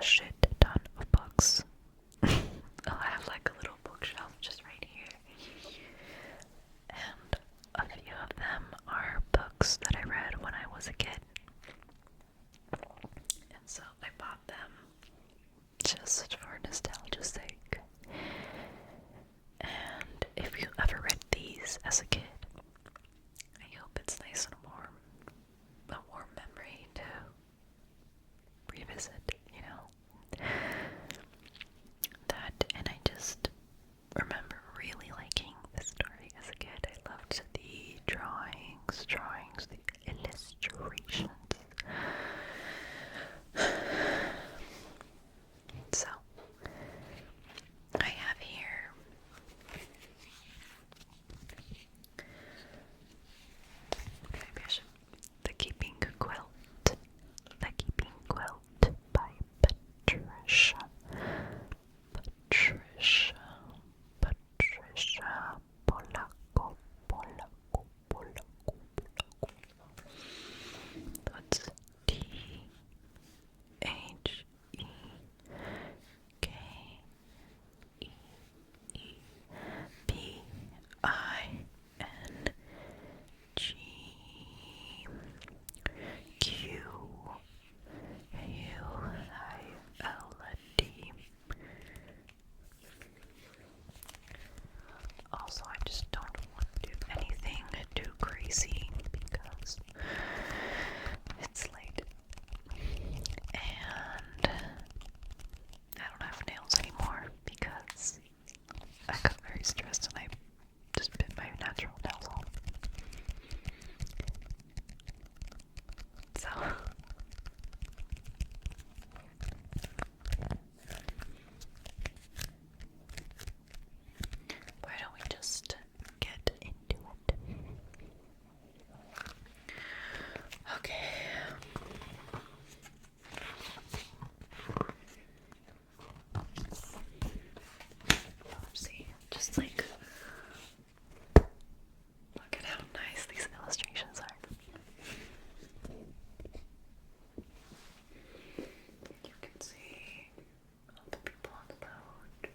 shit ton of books. I have like a little bookshelf just right here. And a few of them are books that I read when I was a kid. And so I bought them just for nostalgia's sake. And if you ever read these as a kid, I hope it's nice and warm. A warm memory to revisit, you know. That, and I just remember really liking this story as a kid. I loved the drawings, the illustrations. So, I have here maybe I should The Keeping Quilt. The Keeping Quilt by Patricia. Patricia Polacco. That's THEKEPINGQUILT. Also, I just don't want to do anything too crazy because it's late and I don't have nails anymore because I got very stressed and I just bit my natural nails off. So why don't we just get into it? Okay. See, just like look at how nice these illustrations are. You can see all the people on the boat.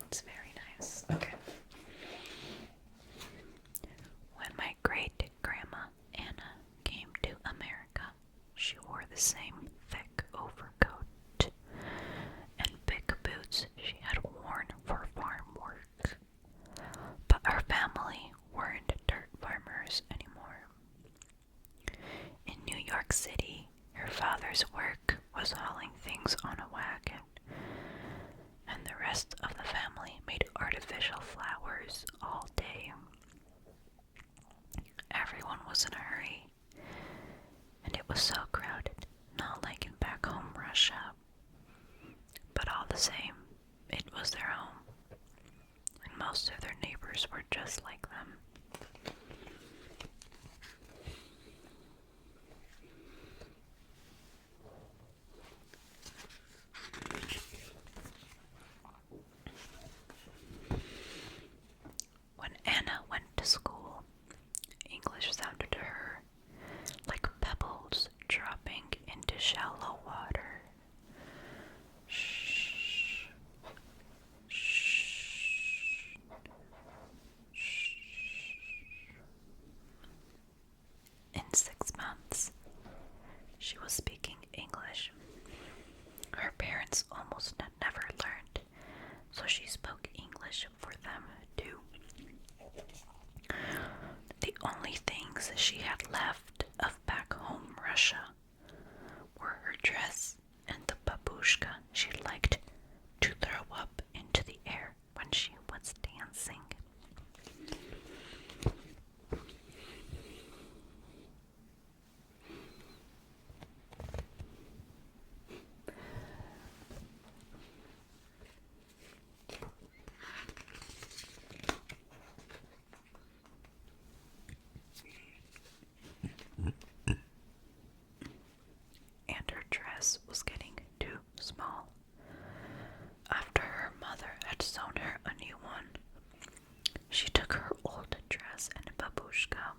It's very nice. Okay. When my great-grandma Anna came to America, she wore the same thick overcoat and big boots she had worn for farm work. But her family weren't dirt farmers anymore. In New York City, her father's work was hauling things on a wagon, and the rest of the family made artificial flowers all day. Everyone was in a hurry, and it was so crowded, not like in back home Russia. But all the same, it was their home, and most of their neighbors were just like them. When Anna went to school, English sounded to her like pebbles dropping into shallow water. Shh. Shh. Shh. In 6 months, she was speaking English. Her parents almost never learned, so she spoke English for them too. The only things she had left of back home Russia were her dress and the babushka she liked to throw up into the air when she was dancing. And her dress was getting too small. After her mother had sewn her a new one, she took her old dress and babushka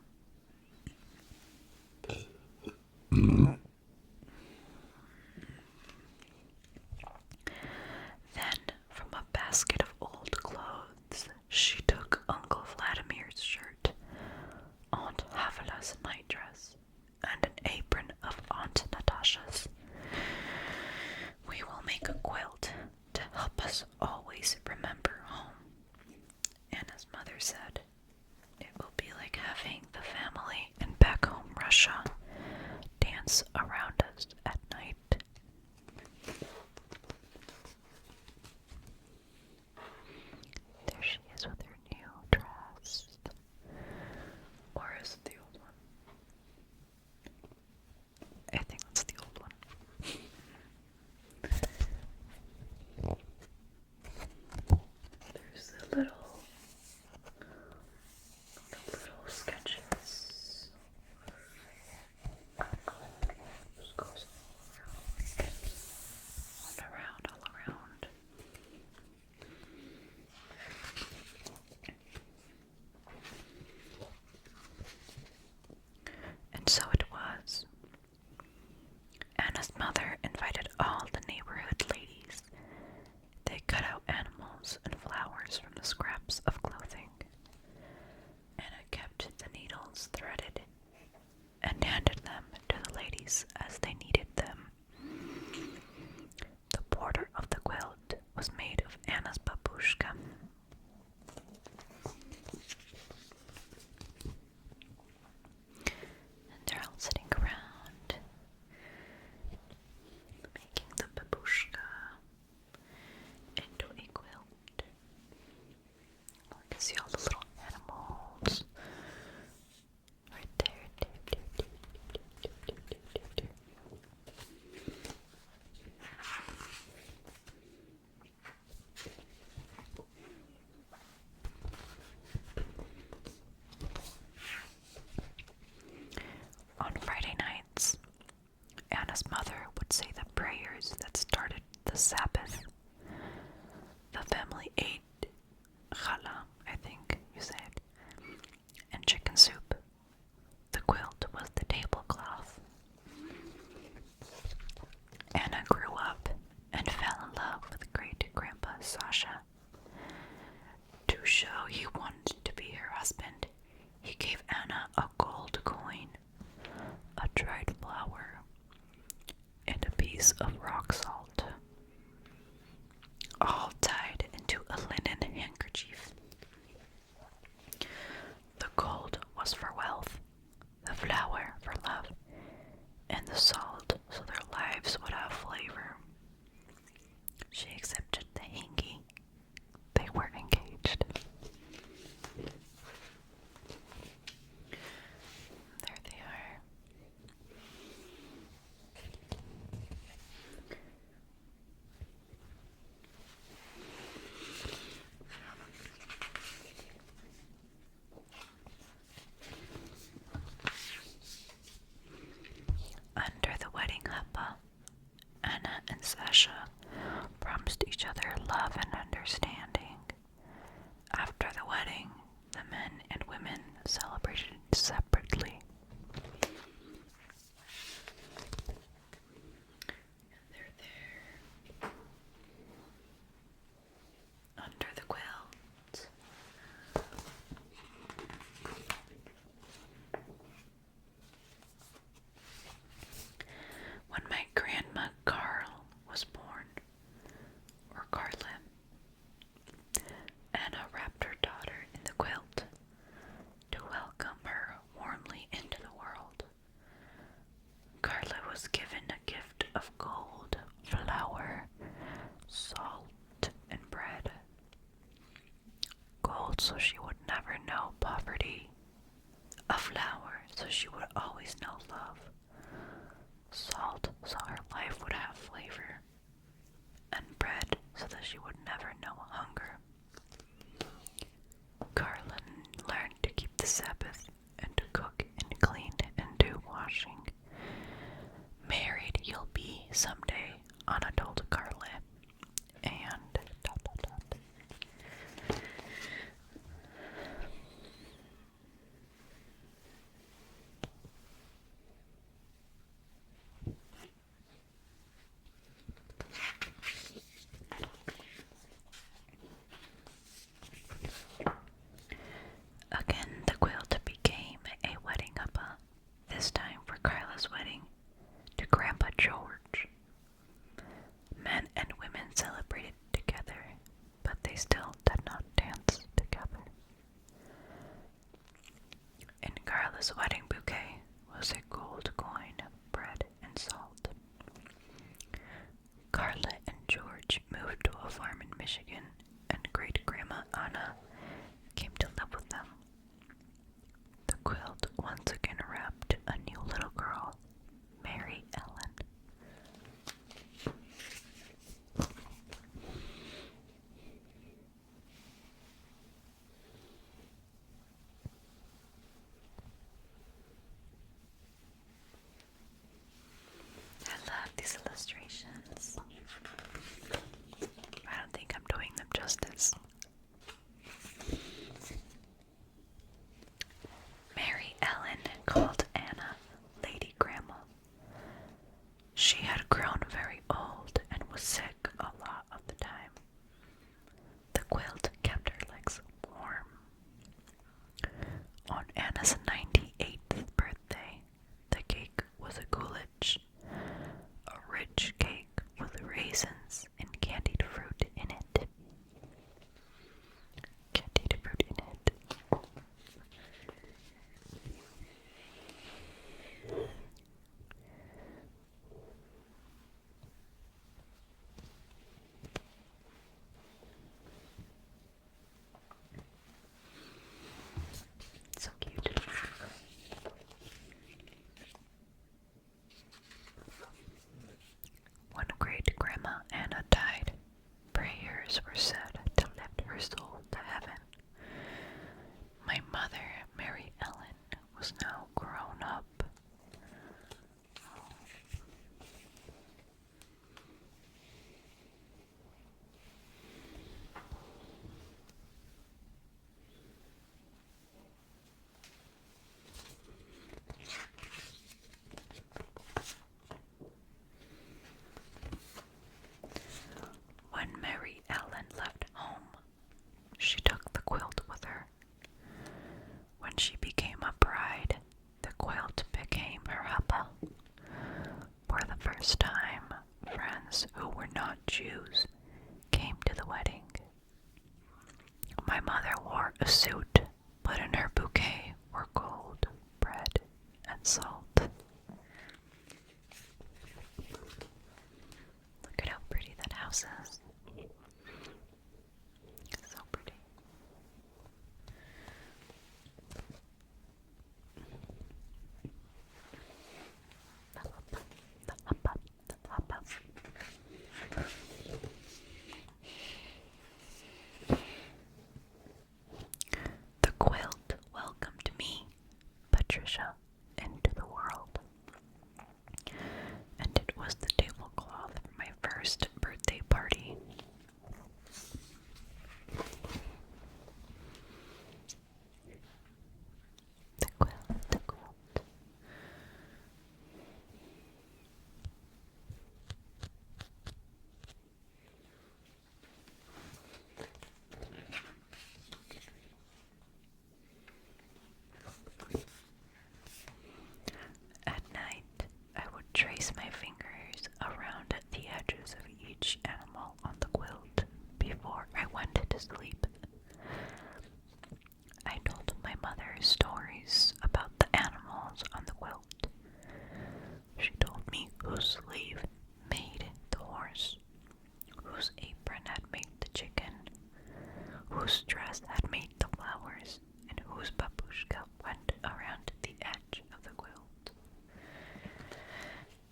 Anna's mother invited all the neighborhood ladies. They cut out animals and flowers from the scraps of clothing. Anna kept the needles threaded and handed them to the ladies as they needed them. The border of the quilt was made of Anna's babushka. And they're all sitting around making the babushka into a quilt. I can see all the little animals right there. On Friday nights, Anna's mother would say the prayers that started the Sabbath. The family ate challah, I think you said, and chicken soup. The quilt was the tablecloth. Anna grew up and fell in love with great-grandpa Sasha. To show he wanted to be her husband, he gave Anna a gold coin, a dried flower, and a piece of rock salt, all tied into a linen handkerchief. The gold was for wealth, the flower for love, and the salt so their lives would have flavor. She accepted the hanky. They were engaged. There they are. Under the wedding huppah, Anna and Sasha promised each other love and understanding. After the wedding, the men and women celebrated separately. They're there under the quilt. When my grandma Carl was born, or Carla, Anna wrapped her daughter in the quilt to welcome her warmly into the world. Carla was given a gift of gold, flour, salt, and bread. Gold so she would never know poverty. A flour so she would always know love. Salt so her life would have flavor. And bread so that she would never know hunger. Carla learned to keep the Sabbath and to cook and clean and do washing. Married you'll be someday, Anna told Carla. And ... Again, the quilt became a wedding huppah, this time for Carla's wedding to Grandpa George. Men and women celebrated together, but they still did not dance together. In Carla's wedding bouquet was a gold coin, bread, and salt. Carla and George moved to a farm in Michigan, and great-grandma Anna came to live with them. The quilt once again wrapped a new little girl, Mary Ellen. I love these illustrations. I don't think I'm doing them justice. Mary Ellen called Anna Lady Grandma. She had first time, friends who were not Jews came to the wedding. My mother wore a suit, but in her bouquet were gold, bread, and salt. Look at how pretty that house is. So pretty. The quilt welcomed me, Patricia, into the world. And it was the tablecloth for my first birthday party. The quilt, the quilt. At night, I would trace my fingers around the edges of each animal on the quilt before I went to sleep. I told my mother stories about the animals on the quilt. She told me whose sleeve made the horse, whose apron had made the chicken, whose dress had made the flowers, and whose babushka went around the edge of the quilt.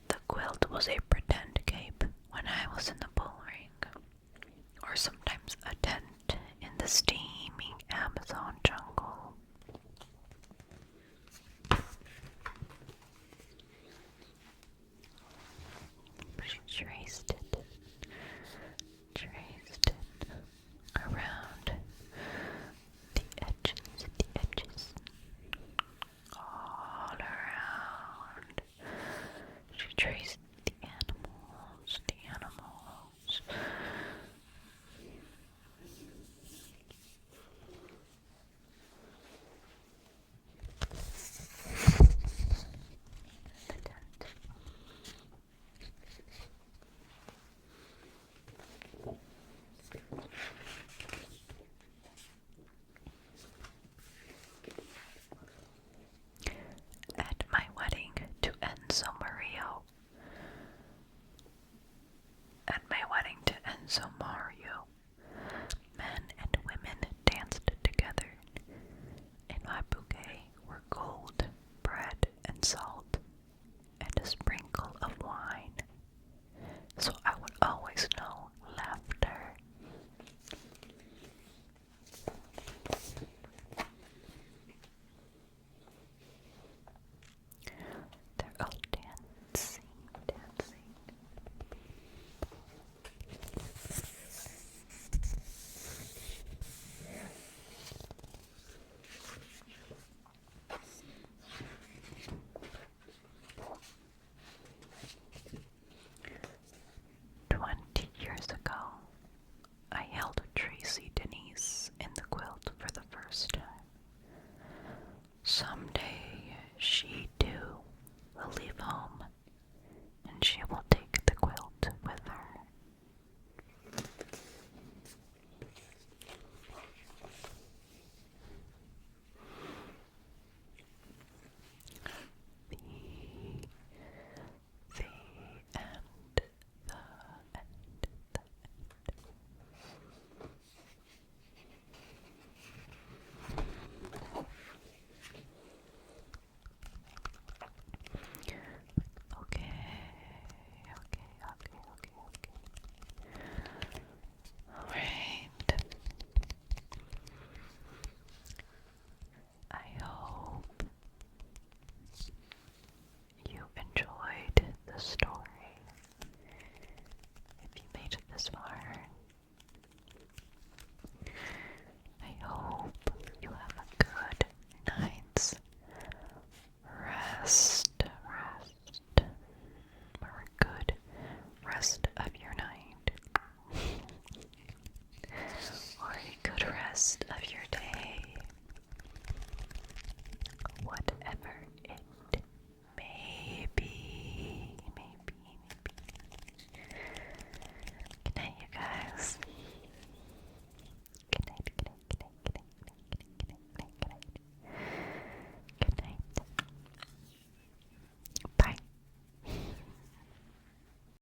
The quilt was a pretend cape when I was in the bull ring, or sometimes a tent in the steaming Amazon jungle. She traced it around the edges, all around. She traced the animals. The tent. At my wedding to Enzo